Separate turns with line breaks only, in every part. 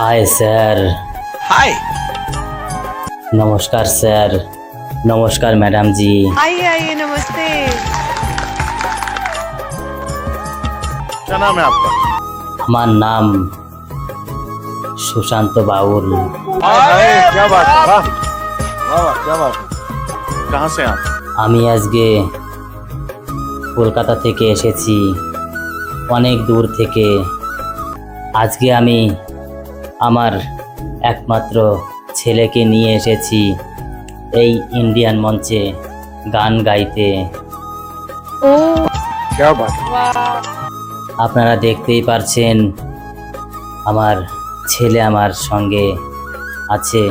Hi sir.
हाय।
নমস্কার sir. নমস্কার madam জি।
आइए आइए नमस्ते।
क्या नाम है आपका?
আমার নাম সুশান্ত বাউল।
हाय, क्या बात है, वाह वाह वाह, क्या बात है। कहाँ से आप?
আমি আজকে কলকাতা থেকে এসেছি, অনেক দূর থেকে। আজকে আমি আমার একমাত্র ছেলেকে নিয়ে এসেছি এই ইন্ডিয়ান মঞ্চে গান গাইতে।
ओ
क्या बात है।
वाह।
আপনারা দেখতেই পারছেন আমার ছেলে আমার সঙ্গে আছে।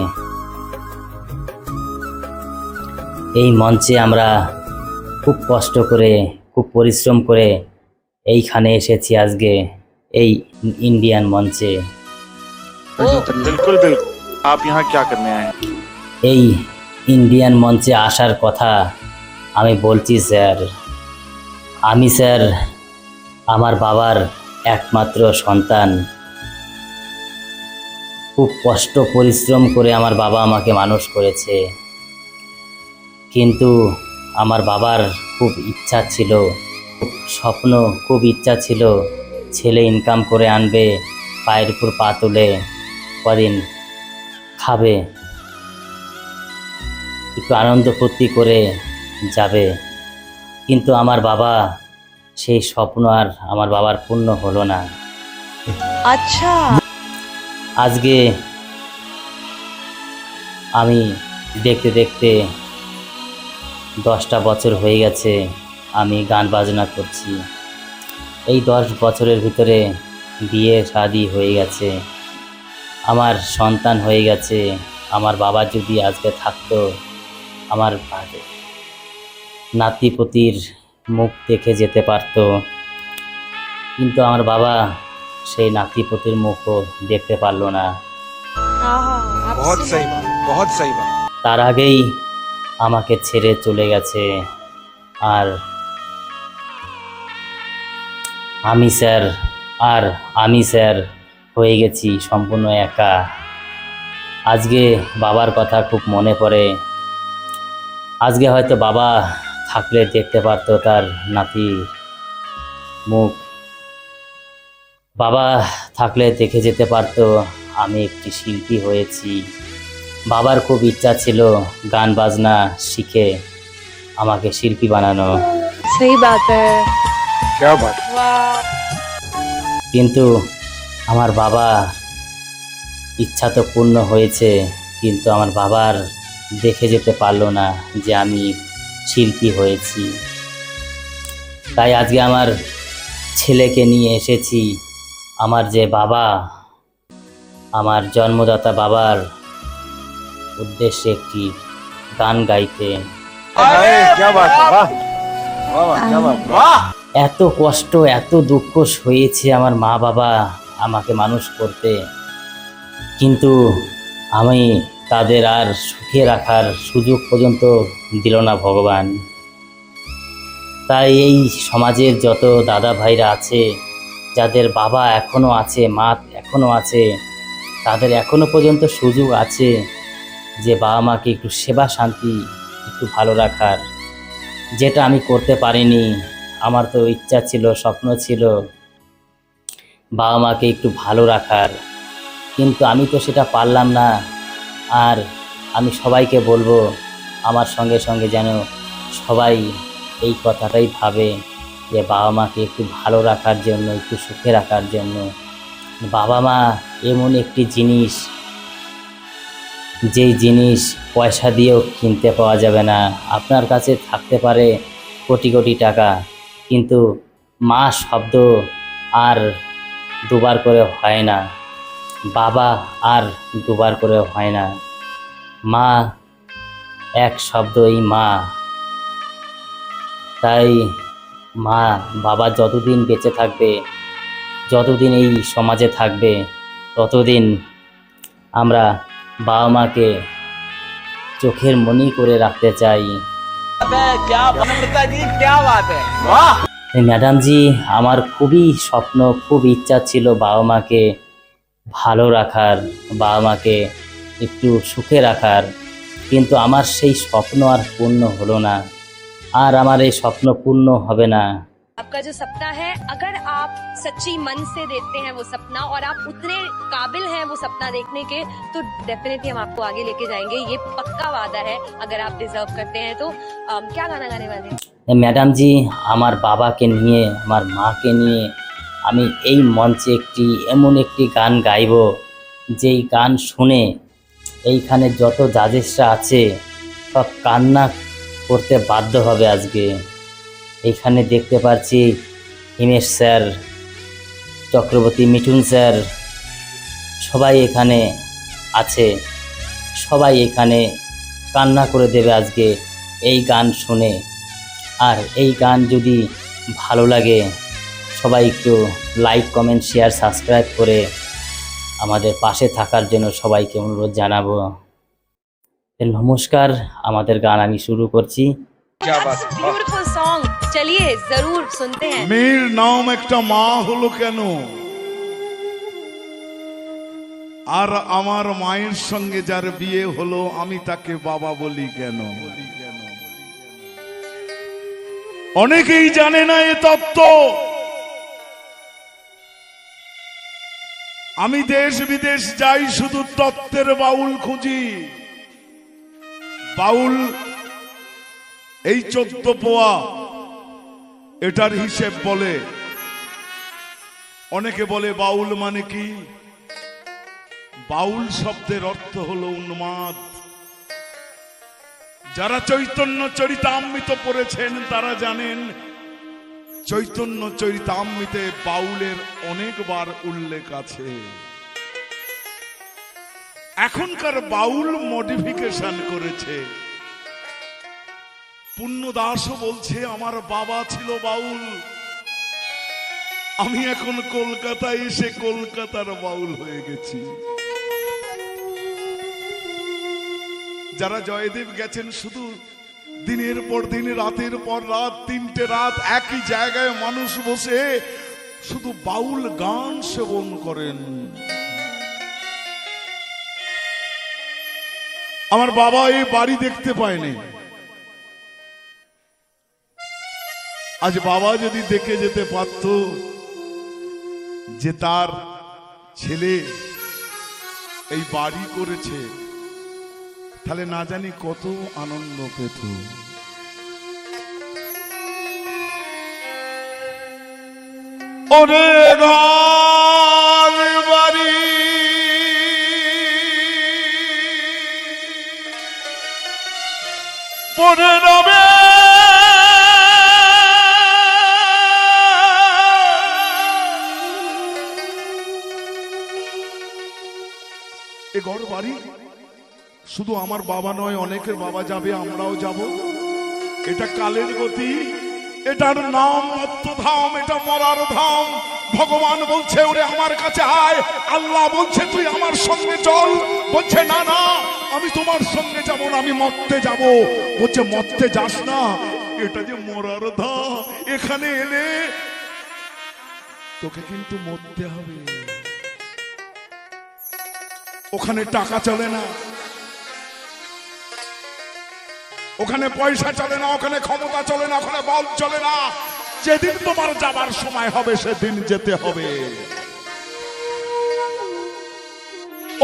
এই মঞ্চে আমরা খুব কষ্ট করে, খুব পরিশ্রম করে এইখানে এসেছি আজকে এই ইন্ডিয়ান মঞ্চে।
बिल्कुल बिल्कुल, आप यहाँ क्या करने आए हैं?
এই ইন্ডিয়ান মঞ্চে আসার কথা আমি বলছি স্যার। আমি স্যার আমার বাবার একমাত্র সন্তান। খুব কষ্ট পরিশ্রম করে আমার বাবা আমাকে মানুষ করেছে, কিন্তু আমার বাবার খুব ইচ্ছা ছিল, খুব স্বপ্ন, খুব ইচ্ছা ছিল ছেলে ইনকাম করে আনবে, পায়ের উপর পা তুলে কদিন খাবে, একটু আনন্দ ফুর্তি করে যাবে। কিন্তু আমার বাবা সেই স্বপ্ন আর আমার বাবার পূর্ণ হলো না।
अच्छा
আজকে আমি দেখতে দেখতে 10টা বছর হয়ে গেছে আমি গান বাজনা করছি। এই 10 বছরের ভিতরে বিয়ে শাদি হয়ে গেছে, আমার সন্তান হয়ে গেছে। আমার বাবা যদি আজকে থাকতো, আমার নাতিপতির মুখ দেখে যেতে পারতো, কিন্তু আমার বাবা সেই নাতিপতির মুখও দেখতে পারলো না।
आहा, आप
बहुत सही बात, बहुत सही बात।
তার আগেই আমাকে ছেড়ে চলে গেছে। আর আমি স্যার হয়ে গেছি সম্পূর্ণ একা। আজকে বাবার কথা খুব মনে পড়ে। আজকে হয়তো বাবা থাকলে দেখতে পারতো তার নাতির মুখ, বাবা থাকলে দেখে যেতে পারতো আমি একটি শিল্পী হয়েছি। বাবার খুব ইচ্ছা ছিল গান বাজনা শিখে আমাকে শিল্পী বানানো,
सही बात है।
क्या बात है।
वाह
কিন্তু আমার বাবা ইচ্ছা তো পূর্ণ হয়েছে, কিন্তু আমার বাবার দেখে যেতে পারলো না যে আমি শিল্পী হয়েছি। তাই আজকে আমার ছেলেকে নিয়ে এসেছি আমার যে বাবা, আমার জন্মদাতা বাবার উদ্দেশ্যে একটি গান গাইতে।
हाय, क्या बात है, वाह वाह वाह, क्या बात है, वाह।
এত কষ্ট, এত দুঃখ হয়েছে আমার মা বাবা আমাকে মানুষ করতে, কিন্তু আমি তাদের আর সুখে রাখার সুযোগ পর্যন্ত দিল না ভগবান। তাই এই সমাজের যত দাদা ভাইরা আছে, যাদের বাবা এখনও আছে, মা এখনও আছে, তাদের এখনও পর্যন্ত সুযোগ আছে যে বাবা মাকে একটু সেবা শান্তি একটু ভালো রাখার, যেটা আমি করতে পারিনি। আমার তো ইচ্ছা ছিল, স্বপ্ন ছিল বাবা মাকে একটু ভালো রাখার, কিন্তু আমি তো সেটা পারলাম না। আর আমি সবাইকে বলবো, আমার সঙ্গে সঙ্গে যেন সবাই এই কথাটাই ভাবে যে বাবা মাকে একটু ভালো রাখার জন্য, একটু সুখে রাখার জন্য। বাবা মা এমন একটি জিনিস, যেই জিনিস পয়সা দিয়েও কিনতে পাওয়া যাবে না। আপনার কাছে থাকতে পারে কোটি কোটি টাকা, কিন্তু মা শব্দ আর দুবার করে হয় না, বাবা আর দুবার করে হয় না। মা এক শব্দই মা। তাই মা বাবা যতদিন বেঁচে থাকবে, যতদিন এই সমাজে থাকবে, ততদিন আমরা বাবা মাকে চোখের মনি করে রাখতে চাই। ম্যাডাম জি, আমার খুবই স্বপ্ন, খুব ইচ্ছা ছিল বাবা মাকে ভালো রাখার, বাবা মাকে একটু সুখে রাখার, কিন্তু আমার সেই স্বপ্ন আর পূর্ণ হলো না, আর আমার এই স্বপ্ন পূর্ণ হবে না।
आपका जो सपना है, अगर आप सच्ची मन से देखते हैं वो सपना और आप उतने काबिल हैं वो सपना देखने के, तो डेफिनेटली हम आपको आगे लेके जाएंगे, ये पक्का वादा है। अगर आप डिजर्व करते हैं तो क्या गाना गाने वाले हैं?
ম্যাডাম জি, আমার বাবাকে নিয়ে, আমার মাকে নিয়ে আমি এই মঞ্চে এমন একটি গান গাইব, যেই গান শুনে এইখানে যত জাজেসরা আছে সব কান্না করতে বাধ্য হবে। আজকে এইখানে দেখতে পাচ্ছি হিমেশ স্যার, চক্রবর্তী, মিঠুন স্যার, সবাই এখানে আছে, সবাই এখানে কান্না করে দেবে আজকে এই গান শুনে। আর এই গান যদি ভালো লাগে সবাই একটু লাইক, কমেন্ট, শেয়ার, সাবস্ক্রাইব করে আমাদের পাশে থাকার জন্য সবাইকে অনুরোধ জানাবো। নমস্কার, আমাদের গান আমি শুরু করছি।
ब्यूटीफुल सॉन्ग, चलिए जरूर सुनते हैं।
মেয়ের নাম একটা মা হলো কেন, আর আমার মায়ের সঙ্গে যার বিয়ে হলো আমি তাকে বাবা বলি কেন? অনেকেই জানে না এ তত্ত্ব। আমি দেশ বিদেশ যাই, শুধু তত্ত্বের বাউল খুঁজি। বাউল এই 14 পোয়া, এটার হিসেব বলে। অনেকে বলে বাউল মানে কি? বাউল শব্দের অর্থ হলো উন্মাদ। যারা চৈতন্য চরিতামৃত পড়েছেন তারা জানেন, চৈতন্য চরিতামৃতে বাউলের অনেকবার উল্লেখ আছে। এখনকার বাউল মডিফিকেশন করেছে। পুণ্যদাসও বলছে আমার বাবা ছিল বাউল, আমি এখন কলকাতায় এসে কলকাতার বাউল হয়ে গেছি। যারা জয়দেব গেছেন, শুধু দিনের পর দিন, রাতের পর রাত, 3টে রাত একই জায়গায় মানুষ বসে শুধু বাউল গান সেবন করেন। আমার বাবা এই বাড়ি দেখতে পায়নি। আজ বাবা যদি দেখে যেতে পারত যে তার ছেলে এই বাড়ি করেছে, তাহলে না জানি কত আনন্দ পেত। ওরে ঘর বাড়ি পড়ে রবে, এ ঘর বাড়ি শুধু আমার বাবা নয়, অনেকের বাবা যাবে, আমরাও যাব। এটা কালের গতি, এটার নাম মত্তধাম, এটা মরার ধাম। ভগবান বলছে ওরে আমার কাছে আয়, আল্লাহ বলছে তুই আমার সঙ্গে চল। বলছে না না, আমি তোমার সঙ্গে যাব না, আমি মরতে যাব। বলছে মরতে যাস না, এটা যে মরার ধাম, এখানে এলে তোকে কিন্তু মরতে হবে। ওখানে টাকা চলে না, ওখানে পয়সা চলে না, ওখানে ক্ষমতা চলে না, ওখানে বল চলে না। যেদিন তোমার যাবার সময় হবে সেদিন যেতে হবে।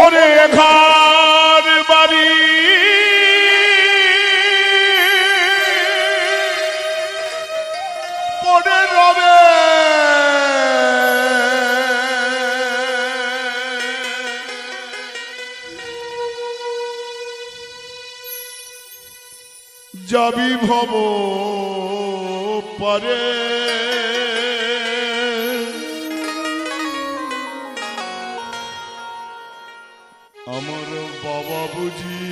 ওরে ঘর বাড়ি পড়ে রবে, যাবি ভব পারে, আমার বাবা বুঝি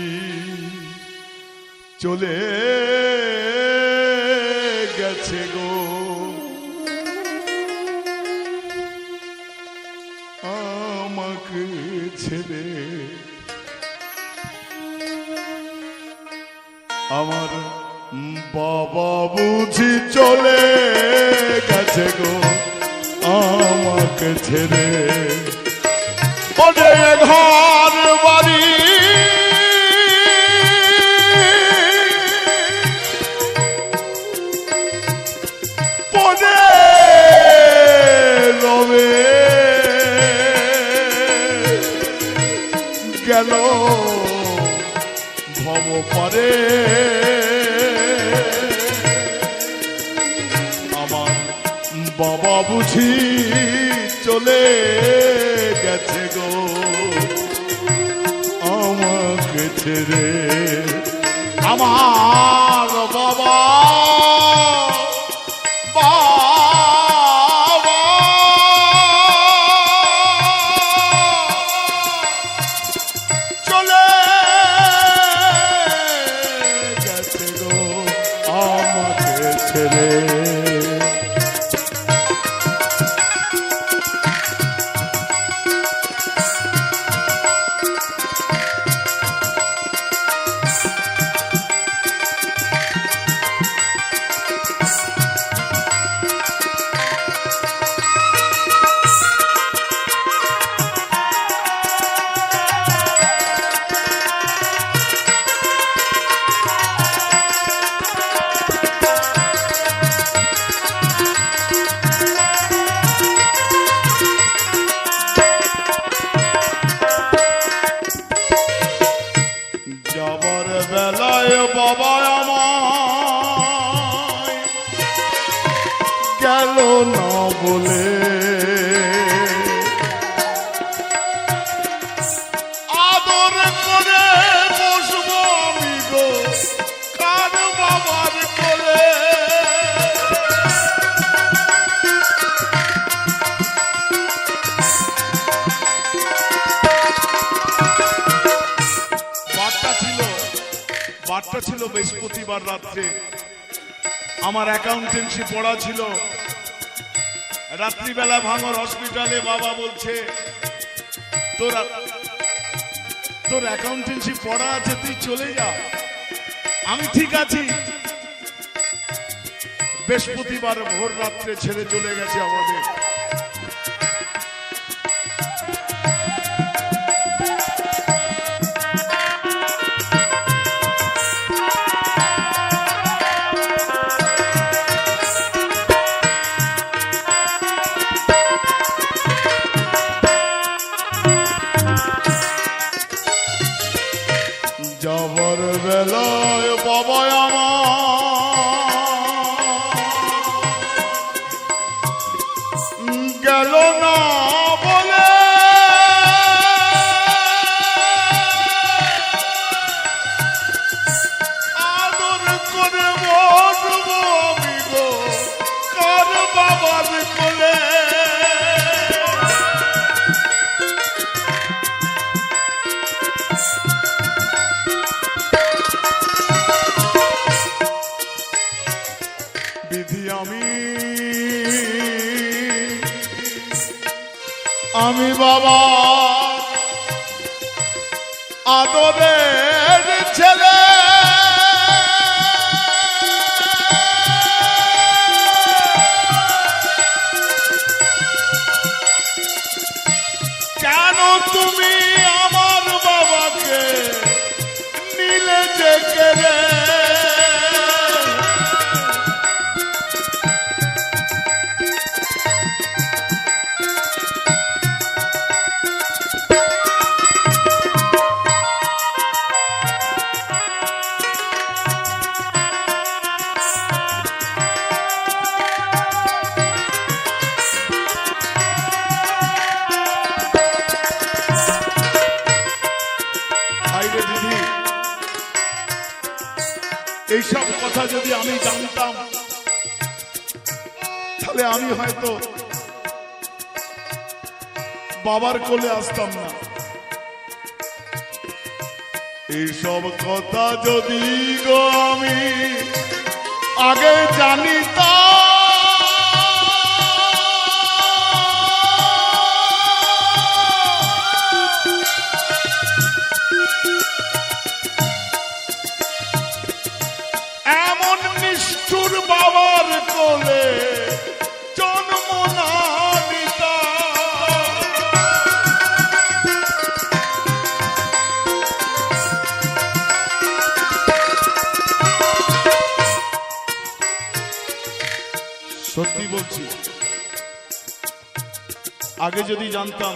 চলে গেছে গো, আমাকে ছেড়ে। আমার বাবা বুঝি চলে গেছে গো, আমাকে ছেড়ে। ওরে ঘর বাড়ি পড়ে রবে গেল ভব পারে আমার বাবা বুঝি চলে গেছে গো আমাকে ছেড়ে আমার বাবা চলে গেছে গো আমাকে ছেড়ে যাবার বেলায় বাবা আমায় গেল না বলে আদর করে বসবো আমি গো কার বাবার কোলে বারটা ছিল বৃহস্পতিবার রাত্রে আমার অ্যাকাউন্টেন্সি পড়া ছিল রাত্রিবেলা ভাঙর হসপিটালে বাবা বলছে তোর অ্যাকাউন্টেন্সি পড়া আছে তুই চলে যা আমি ঠিক আছি বৃহস্পতিবার ভোর রাত্রে ছেড়ে চলে গেছে আমাদের যাবার বেলায় বাবা আমার গেল না বলে আদর করে বসবো আমি গো কার বাবার কোলে বিধি আমি বাবা আদরের ছেলে কেন তুমি আমার বাবাকে নিলে যে কেড়ে এইসব কথা যদি আমি জানতাম তাহলে আমি হয়তো বাবার কোলে আসতাম না এইসব কথা যদি গো আমি আগে জানিতাম বাবার কোলে জন্ম না দিতাম আগে যদি জানতাম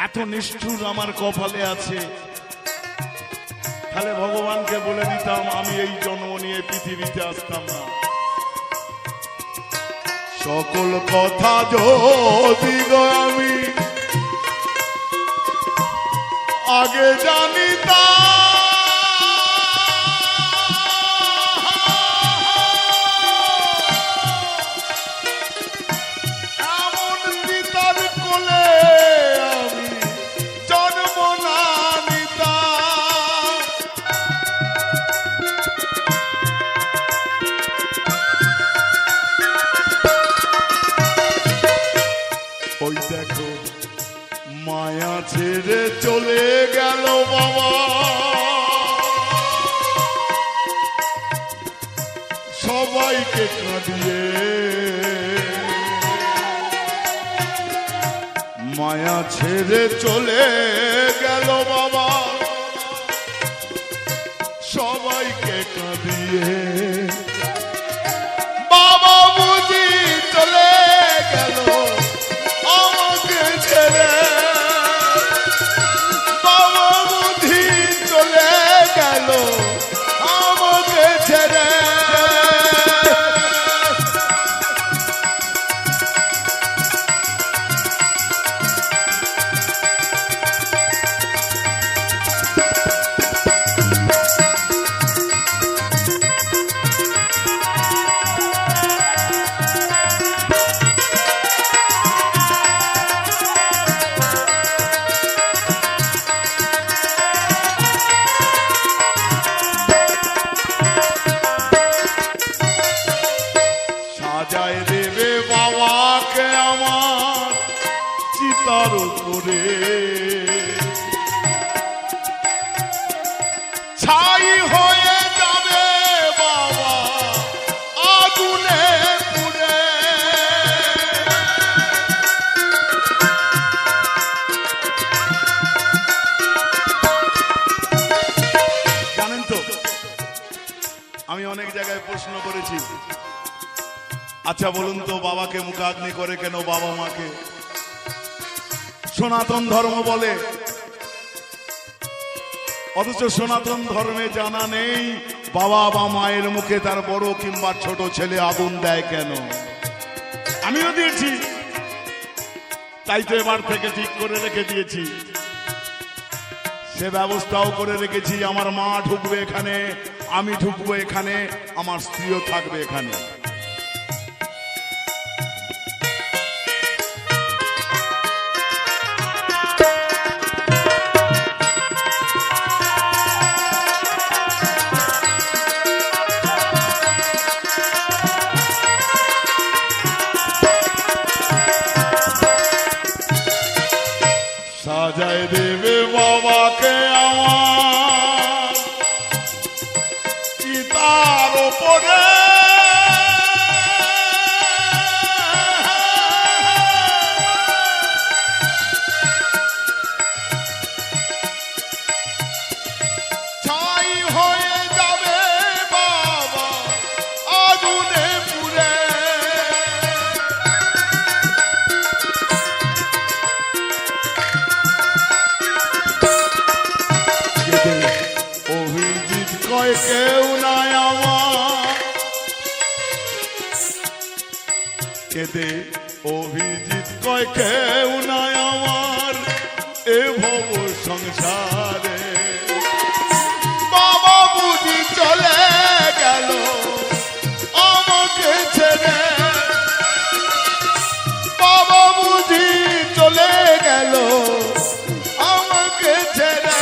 এত নিষ্ঠুর আমার কপালে আছে, তাহলে ভগবানকে বলে দিতাম আমি এই জন্ম নিয়ে পৃথিবীতে আসতাম না। সকল কথা যদি গো আমি আগে জানিতাম, এমন পিতার কোলে আমি জন্ম না নিতাম। ওই দেখো মায়া ছেড়ে চলে গেল বাবা, সবাইকে কাঁদিয়ে। মায়া ছেড়ে চলে গেল বাবা, সবাইকে কাঁদিয়ে। বাবা বুঝি চলে গেল আমাকে ছেড়ে, বাবা বুঝি চলে গেল আমাকে ছেড়ে। সাজায় দেবে বাবাকে আমার চিতার করে, ছাই হয়ে যাবে বাবা আগুনে পুড়ে। জানেন তো আমি অনেক জায়গায় প্রশ্ন করেছি, আচ্ছা বলুন তো বাবাকে মুখাগ্নি করে কেন বাবা মাকে? সনাতন ধর্ম বলে, অথচ সনাতন ধর্মে জানা নেই বাবা বা মায়ের মুখে তার বড় কিংবা ছোট ছেলে আগুন দেয় কেন। আমিও দিয়েছি, তাই তো এবার থেকে ঠিক করে রেখে দিয়েছি, সে ব্যবস্থাও করে রেখেছি। আমার মা ঢুকবে এখানে, আমি ঢুকবো এখানে, আমার স্ত্রীও থাকবে এখানে। সাজায় দেবে বাবাকে আমার চিতার ওপরে, ছাই হয়ে যাবে বাবা আগুনে পুড়ে। অভিজিৎ কয় কেউ নাই আমার, কেদে অভিজিৎ কয় কেউ নাই আমার এ ভব সংসারে। বাবা বুঝি চলে গেল আমাকে ছেড়ে, বাবা বুঝি চলে গেল আমাকে ছেড়ে।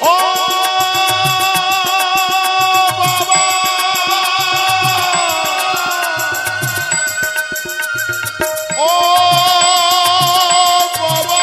ও বাবা, ও বাবা,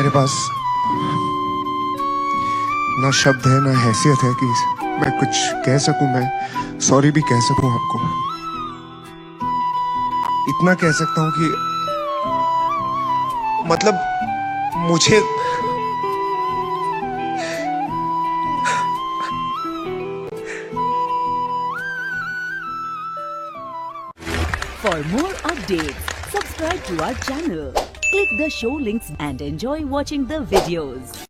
मेरे पास ना शब्द है ना हैसियत है कि मैं कुछ कह सकूं, मैं सॉरी भी कह सकूं आपको। इतना कह सकता हूं कि मतलब मुझे
For more updates, subscribe to our channel, click the show links and enjoy watching the videos.